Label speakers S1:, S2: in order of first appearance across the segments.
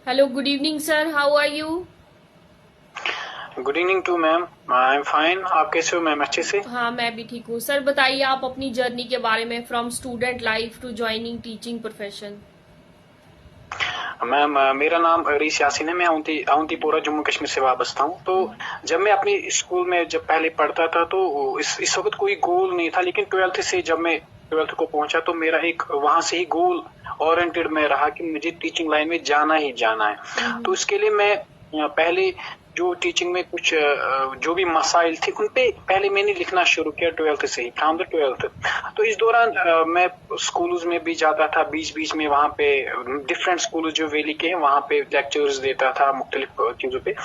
S1: Hello, good evening, sir. How are you?
S2: Good evening to ma'am. I am fine. आप कैसे हो ma'am? अच्छे से।
S1: हाँ, मैं भी ठीक हूँ। सर बताइए आप अपनी जर्नी के बारे में, from student life to joining teaching profession.
S2: Ma'am मेरा नाम रईस यासीन है। मैं अवंतीपोरा जम्मू कश्मीर से वाबस्ता हूँ। तो जब मैं अपनी स्कूल में जब पहले पढ़ता था तो इस वक्त कोई गोल नहीं था, लेकिन ट्वेल्थ से जब मैं ट्वेल्थ को पहुंचा तो मेरा एक वहां से ही गोल ओरिएंटेड में रहा कि मुझे टीचिंग लाइन में जाना ही जाना है। तो इसके लिए मैं पहले जो टीचिंग में कुछ जो भी मसाइल थे उन पे पहले मैंने लिखना शुरू किया ट्वेल्थ से ही, फ्रॉम द ट्वेल्थ। तो इस दौरान मैं स्कूल्स में भी जाता था, बीच बीच में वहाँ पे डिफरेंट स्कूल जो वैली के हैं वहाँ पे लेक्चर्स देता था मुख्तलिफ चीजों पे।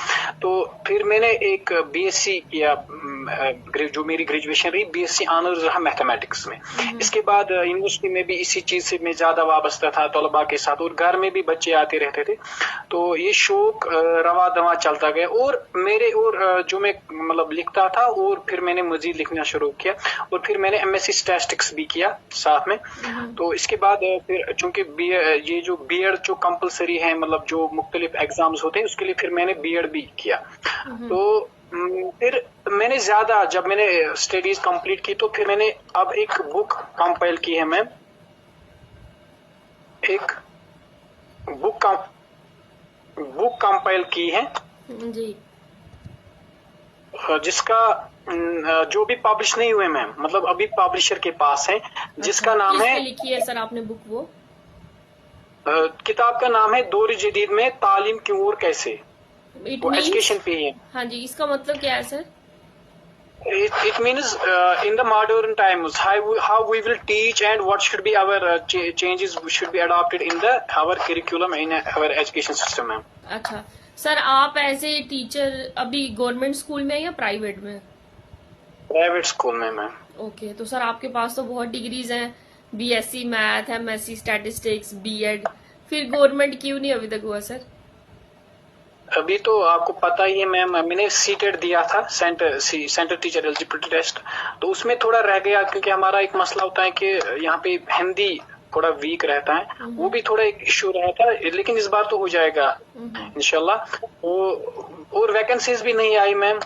S2: तो फिर मैंने एक बीएससी किया, जो मेरी ग्रेजुएशन रही बीएससी ऑनर्स रहा मैथमेटिक्स में। इसके बाद यूनिवर्सिटी में भी इसी चीज से मैं ज्यादा वाबस्ता था तलबा के साथ, और घर में भी बच्चे आते रहते थे। तो ये शौक रवा दवा चलता गया, और मेरे और जो मैं मतलब लिखता था, और फिर मैंने मजीद लिखना शुरू किया, और फिर मैंने एमएससी स्टैटिस्टिक्स भी किया साथ में। तो इसके बाद फिर चूंकि ये जो बीएड जो कंपलसरी है, मतलब जो मुख्तलिफ एग्जाम्स होते हैं उसके लिए फिर मैंने बीएड भी किया। तो फिर मैंने ज्यादा जब मैंने स्टडीज कंप्लीट की तो फिर मैंने अब एक बुक कंपाइल की है मैम, एक बुक कंपाइल की है
S1: जी।
S2: जिसका जो भी पब्लिश नहीं हुए मैम, मतलब अभी पब्लिशर के पास है, जिसका
S1: अच्छा,
S2: नाम
S1: किस
S2: है
S1: पे लिखी है सर आपने बुक वो?
S2: किताब का नाम है दौर जदीद में तालीम क्यों और कैसे।
S1: इट
S2: वो
S1: मीन्स,
S2: एजुकेशन पे ही है।
S1: हाँ जी, इसका मतलब क्या है sir?
S2: It means in the modern times how we will teach and what should be our changes should be adopted in the our curriculum in our education system ma'am.
S1: अच्छा sir, आप as a teacher अभी government school में है या private में?
S2: Private school में ma'am.
S1: Okay, तो sir आपके पास तो बहुत डिग्रीज हैं, BSc math, MSc statistics, BEd, फिर गवर्नमेंट क्यों नहीं अभी तक हुआ सर?
S2: अभी तो आपको पता ही है मैम, मैंने सीटेट दिया था, सेंटर टीचर एलिजिबिलिटी टेस्ट। तो उसमें थोड़ा रह गया, क्योंकि हमारा एक मसला होता है कि यहाँ पे हिंदी थोड़ा वीक रहता है, वो भी थोड़ा एक इश्यू रहा था, लेकिन इस बार तो हो जाएगा इंशाल्लाह। और वैकेंसीज भी नहीं आई मैम,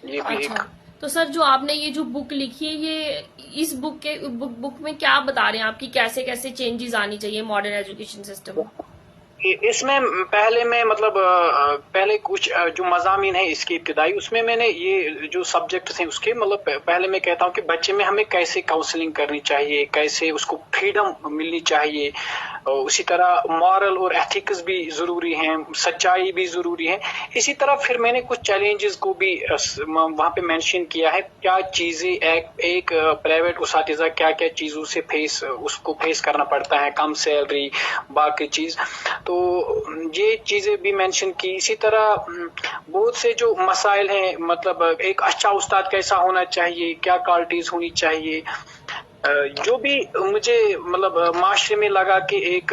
S2: ये भी
S1: अच्छा,
S2: एक।
S1: तो सर जो आपने ये जो बुक लिखी है, ये इस बुक में क्या बता रहे हैं आपकी कैसे कैसे चेंजेस आनी चाहिए मॉडर्न एजुकेशन सिस्टम में?
S2: इसमें पहले मैं मतलब पहले कुछ जो मजामीन है इसकी इब्तिदाई, उसमें मैंने ये जो सब्जेक्ट हैं उसके मतलब पहले मैं कहता हूँ कि बच्चे में हमें कैसे काउंसलिंग करनी चाहिए, कैसे उसको फ्रीडम मिलनी चाहिए, उसी तरह मॉरल और एथिक्स भी जरूरी हैं, सच्चाई भी जरूरी है। इसी तरह फिर मैंने कुछ चैलेंजेस को भी वहाँ पे मेंशन किया है, क्या चीजें एक प्राइवेट उसातिजा क्या क्या चीजों से उसको फेस करना पड़ता है, कम सैलरी, बाकी चीज। तो ये चीजें भी मेंशन की। इसी तरह बहुत से जो मसाइल हैं, मतलब एक अच्छा उस्ताद कैसा होना चाहिए, क्या क्वालिटीज होनी चाहिए, जो भी मुझे मतलब माशरे में लगा कि एक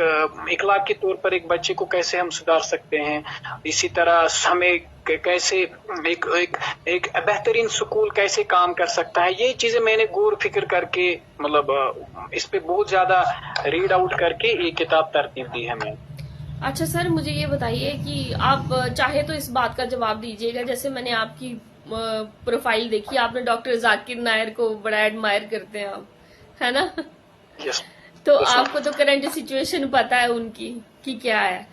S2: इखलाक के तौर पर एक बच्चे को कैसे हम सुधार सकते हैं, इसी तरह हमें कैसे एक बेहतरीन स्कूल कैसे काम कर सकता है, ये चीजें मैंने गौर फिक्र करके मतलब इस पे बहुत ज्यादा रीड आउट करके ये किताब तरतीब दी है मैंने।
S1: अच्छा सर, मुझे ये बताइए कि आप चाहे तो इस बात का जवाब दीजिएगा, जैसे मैंने आपकी प्रोफाइल देखी, आपने डॉक्टर जाकिर नायर को बड़ा एडमायर करते हैं आप, है ना?
S2: यस।
S1: तो
S2: यस मैम।
S1: आपको तो करंट सिचुएशन पता है उनकी कि क्या है।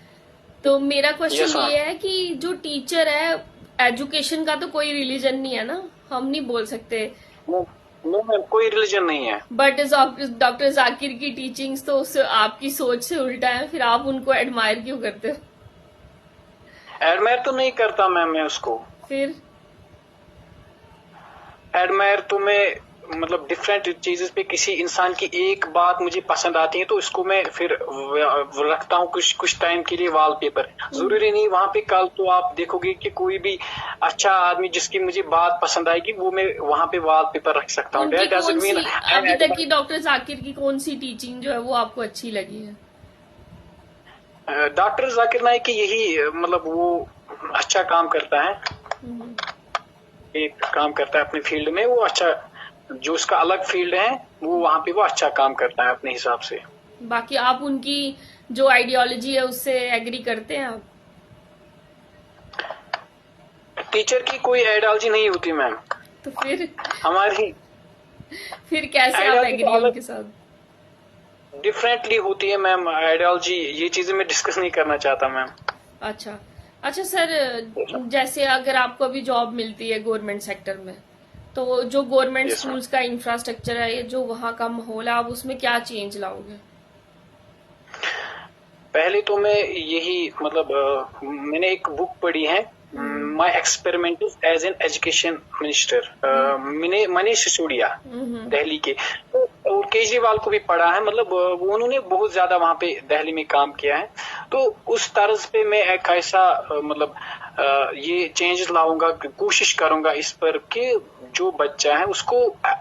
S1: तो मेरा
S2: यस
S1: क्वेश्चन
S2: मैम।
S1: ये है कि जो टीचर है, एजुकेशन का तो कोई रिलीजन नहीं है ना, हम नहीं बोल सकते।
S2: नो मैम, कोई रिलीजन नहीं है।
S1: बट डॉक्टर जाकिर की टीचिंग्स तो आपकी सोच से उल्टा है, फिर आप उनको एडमायर क्यों करते हो?
S2: एडमायर तो नहीं करता मैम मैं उसको।
S1: फिर
S2: एडमायर तो मैं मतलब डिफरेंट चीजेस पे किसी इंसान की एक बात मुझे पसंद आती है तो इसको मैं फिर रखता हूँ कुछ टाइम के लिए वॉलपेपर। जरूरी नहीं वहां पे कल तो आप देखोगे कि कोई भी अच्छा आदमी जिसकी मुझे बात पसंद आएगी वो मैं वहां पे वॉलपेपर रख सकता हूँ।
S1: उनकी कौन सी अभी तक की डॉक्टर जाकिर की कौन सी टीचिंग जो है वो आपको अच्छी लगी है?
S2: डॉक्टर जाकिर नाइक की यही मतलब वो अच्छा काम करता है, एक काम करता है अपने फील्ड में, वो अच्छा जो उसका अलग फील्ड है वो वहां पे वो अच्छा काम करता है अपने हिसाब से।
S1: बाकी आप उनकी जो आइडियोलॉजी है उससे एग्री करते हैं आप?
S2: टीचर की कोई आइडियोलॉजी नहीं होती मैम,
S1: तो
S2: हमारी
S1: फिर कैसे आप
S2: आइडियोलॉजी
S1: एग्री
S2: तो अलग
S1: उनके साथ?
S2: डिफरेंटली होती है मैम आइडियोलॉजी, ये चीजें मैं डिस्कस नहीं करना चाहता मैम।
S1: अच्छा अच्छा सर, जैसे अगर आपको अभी जॉब मिलती है गवर्नमेंट सेक्टर में, तो जो गवर्नमेंट
S2: यस मैम।
S1: स्कूल्स का इंफ्रास्ट्रक्चर है, जो वहाँ का माहौल है, आप उसमें क्या चेंज लाओगे?
S2: पहले तो मैं यही मतलब मैंने एक बुक पढ़ी है, my experiment as an education minister, मैंने मनीष सिसोदिया, दिल्ली के। तो और केजरीवाल को भी पढ़ा है, मतलब वो उन्होंने बहुत ज्यादा वहां पे दिल्ली में काम किया है। तो उस तर्ज पे मैं एक ऐसा मतलब ये चेंजेस लाऊंगा, कोशिश करूंगा इस पर कि जो बच्चा है उसको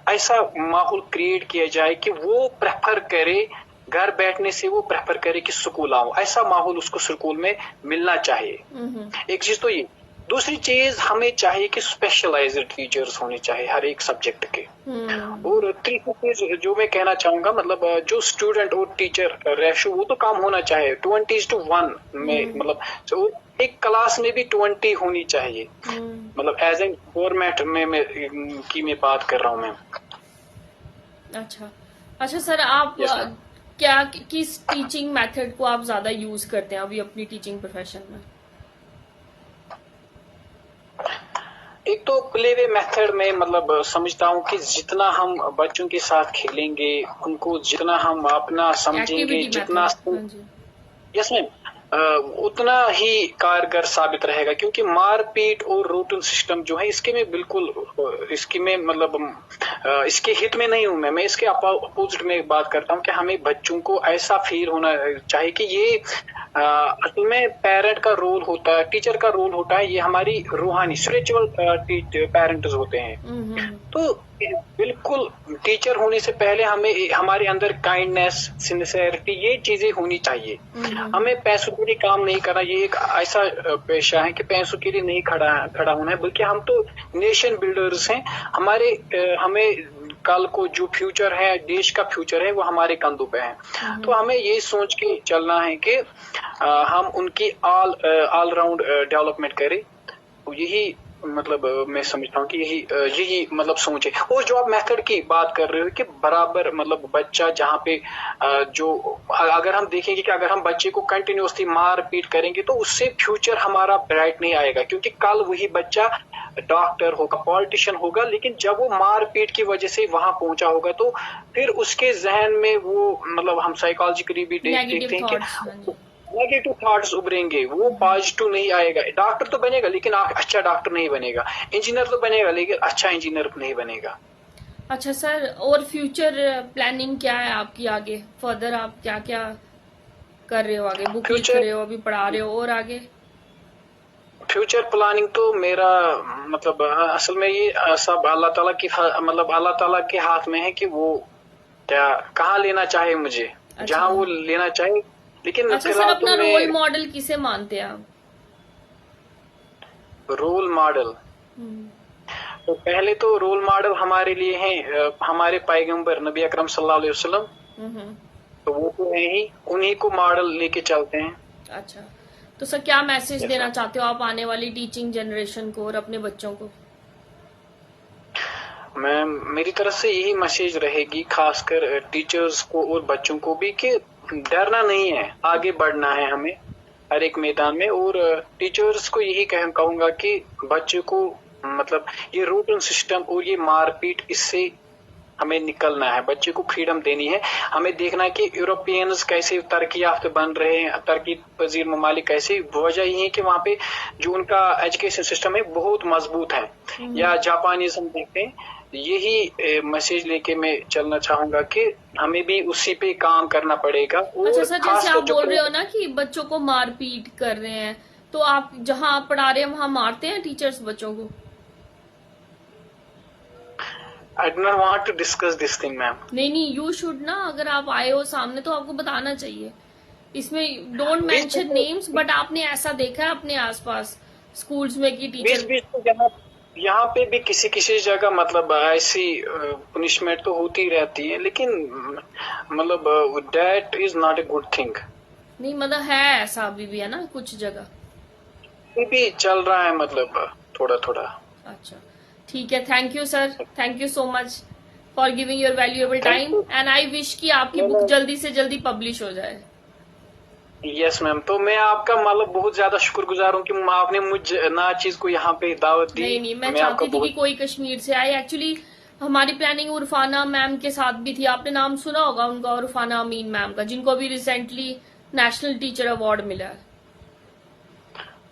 S2: ऐसा माहौल क्रिएट किया जाए कि वो प्रेफर करे, घर बैठने से वो प्रेफर करे कि स्कूल आओ, ऐसा माहौल उसको स्कूल में मिलना चाहिए। एक चीज तो ये। दूसरी चीज हमें चाहिए कि स्पेशलाइज्ड टीचर्स होने चाहिए हर एक सब्जेक्ट के। और तीसरी चीज जो मैं कहना चाहूंगा, मतलब जो स्टूडेंट और टीचर रेशो वो तो काम होना चाहिए 20:1 में, मतलब जो एक क्लास में भी 20 होनी चाहिए, मतलब एज ए गवर्नमेंट में मैं बात कर रहा हूँ मैम।
S1: अच्छा अच्छा सर, आप
S2: यस मैम।
S1: क्या किस टीचिंग मेथड को आप ज्यादा यूज करते हैं अभी अपनी टीचिंग प्रोफेशन में?
S2: एक तो प्ले वे मेथड में मतलब समझता हूँ कि जितना हम बच्चों के साथ खेलेंगे, उनको जितना हम अपना समझेंगे,
S1: एक्टिविटी
S2: जितना,
S1: मेथड, हाँ जी।
S2: यस मैम, उतना ही कारगर साबित रहेगा। क्योंकि मारपीट और रूटीन सिस्टम जो है इसके में बिल्कुल इसकी में मतलब इसके हित में नहीं हूं मैं इसके अपोजिट में बात करता हूं कि हमें बच्चों को ऐसा फील होना चाहिए कि ये असल में पेरेंट का रोल होता है, टीचर का रोल होता है, ये हमारी रूहानी स्पिरिचुअल पेरेंट्स होते हैं। तो बिल्कुल टीचर होने से पहले हमें हमारे अंदर काइंडनेस, सिंसियरिटी, ये चीजें होनी चाहिए। हमें पैसों के लिए काम नहीं करना, ये एक ऐसा पेशा है कि पैसों के लिए नहीं खड़ा होना है, बल्कि हम तो नेशन बिल्डर्स हैं। हमें कल को जो फ्यूचर है, देश का फ्यूचर है, वो हमारे कंधों पे है। तो हमें ये सोच के चलना है कि हम उनकी ऑल राउंड डेवलपमेंट करें। यही मतलब मैं समझता हूँ कि यही मतलब सोच है। और जो आप मेथड की बात कर रहे हो कि बराबर मतलब बच्चा जहाँ पे जो अगर हम देखेंगे कि अगर हम बच्चे को कंटिन्यूसली मार पीट करेंगे तो उससे फ्यूचर हमारा ब्राइट नहीं आएगा, क्योंकि कल वही बच्चा डॉक्टर होगा, पॉलिटिशियन होगा, लेकिन जब वो मार पीट की वजह से वहां पहुंचा होगा तो फिर उसके जहन में वो मतलब हम साइकोलॉजिकली भी देखते हैं कि नेगेटिव थॉट्स उभरेंगे, वो पॉजिटिव नहीं आएगा। डॉक्टर तो बनेगा लेकिन अच्छा डॉक्टर नहीं बनेगा, इंजीनियर तो बनेगा लेकिन अच्छा इंजीनियर नहीं बनेगा।
S1: अच्छा सर, और फ्यूचर प्लानिंग क्या है आपकी आगे? फर्दर आप क्या क्या कर रहे हो आगे? बुक लिख रहे हो, अभी पढ़ा रहे हो, और आगे?
S2: फ्यूचर प्लानिंग तो मेरा मतलब असल में ये सब अल्लाह ताला की मतलब अल्लाह ताला के हाथ में है कि वो क्या कहाँ लेना चाहे मुझे, जहाँ वो लेना चाहे। लेकिन
S1: अच्छा सर, अपना रोल मॉडल किसे मानते हैं आप?
S2: रोल मॉडल तो पहले तो रोल मॉडल हमारे लिए हैं हमारे पैगंबर नबी अकरम सल्लल्लाहु अलैहि वसल्लम। तो वो तो है ही, उन्हीं को मॉडल लेके चलते हैं।
S1: अच्छा, तो सर क्या मैसेज देना चाहते हो आप आने वाली टीचिंग जनरेशन को और अपने बच्चों को?
S2: मैम मेरी तरफ से यही मैसेज रहेगी, खासकर टीचर्स को और बच्चों को भी, कि डरना नहीं है, आगे बढ़ना है हमें हर एक मैदान में। और टीचर्स को यही कहूंगा कि बच्चे को मतलब ये रूटीन सिस्टम और ये मारपीट, इससे हमें निकलना है, बच्चे को फ्रीडम देनी है। हमें देखना है कि यूरोपियंस कैसे तरक्की याफ्ता बन रहे हैं, तरक्की पजीर ममालिक कैसे। वजह यही है कि वहाँ पे जो उनका एजुकेशन सिस्टम है बहुत मजबूत है। या जापानीज हम देखते हैं, यही मैसेज लेके मैं चलना चाहूंगा कि हमें भी उसी पे काम करना पड़ेगा। और
S1: अच्छा सर, जैसे आप बोल रहे हो ना कि बच्चों को मारपीट कर रहे हैं, तो आप जहाँ आप पढ़ा रहे हैं वहाँ मारते हैं टीचर्स बच्चों को?
S2: I do not want to discuss this thing, ma'am.
S1: नहीं, यू शुड ना, अगर आप आए हो सामने तो आपको बताना चाहिए। इसमें डोंट मेंशन नेम्स, बट आपने ऐसा देखा है अपने आसपास स्कूल्स में कि टीचर
S2: यहाँ पे भी किसी किसी जगह मतलब ऐसी पनिशमेंट तो होती रहती है, लेकिन मतलब that is not a good thing.
S1: नहीं मतलब है ऐसा अभी भी है ना कुछ जगह।
S2: ये भी चल रहा है, मतलब थोड़ा थोड़ा।
S1: अच्छा ठीक है, thank you sir, thank you so much for giving your valuable
S2: thank
S1: time
S2: you.
S1: And I wish कि आपकी
S2: नहीं
S1: बुक
S2: नहीं,
S1: जल्दी से जल्दी पब्लिश हो जाए।
S2: यस मैम, तो मैं आपका मतलब बहुत ज्यादा शुक्रगुजार हूँ कि आपने मुझ ना चीज को यहाँ पे दावत दी।
S1: नहीं नहीं, मैं
S2: मैं आपका
S1: चाहती थी कि
S2: बहुत।
S1: कोई कश्मीर से आए। एक्चुअली हमारी प्लानिंग उरफाना मैम के साथ भी थी, आपने नाम सुना होगा उनका, उरफाना अमीन मैम का, जिनको अभी रिसेंटली नेशनल टीचर अवार्ड मिला है।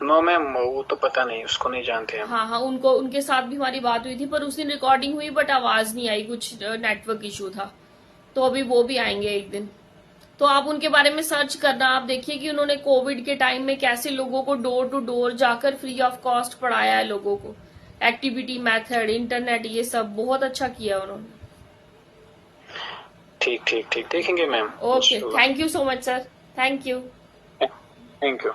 S2: नो मैम, वो तो पता नहीं, उसको नहीं जानते हम।
S1: हाँ हाँ, उनको उनके साथ भी हमारी बात हुई थी, पर उस दिन रिकॉर्डिंग हुई बट आवाज नहीं आई, कुछ नेटवर्क इशू था। तो अभी वो भी आएंगे एक दिन। तो आप उनके बारे में सर्च करना, आप देखिए कि उन्होंने कोविड के टाइम में कैसे लोगों को डोर टू डोर जाकर फ्री ऑफ कॉस्ट पढ़ाया है लोगों को, एक्टिविटी मेथड, इंटरनेट, ये सब बहुत अच्छा किया उन्होंने।
S2: ठीक ठीक ठीक, देखेंगे मैम
S1: ओके,
S2: इंशाल्लाह।
S1: Thank you so much sir, thank you.
S2: Thank you.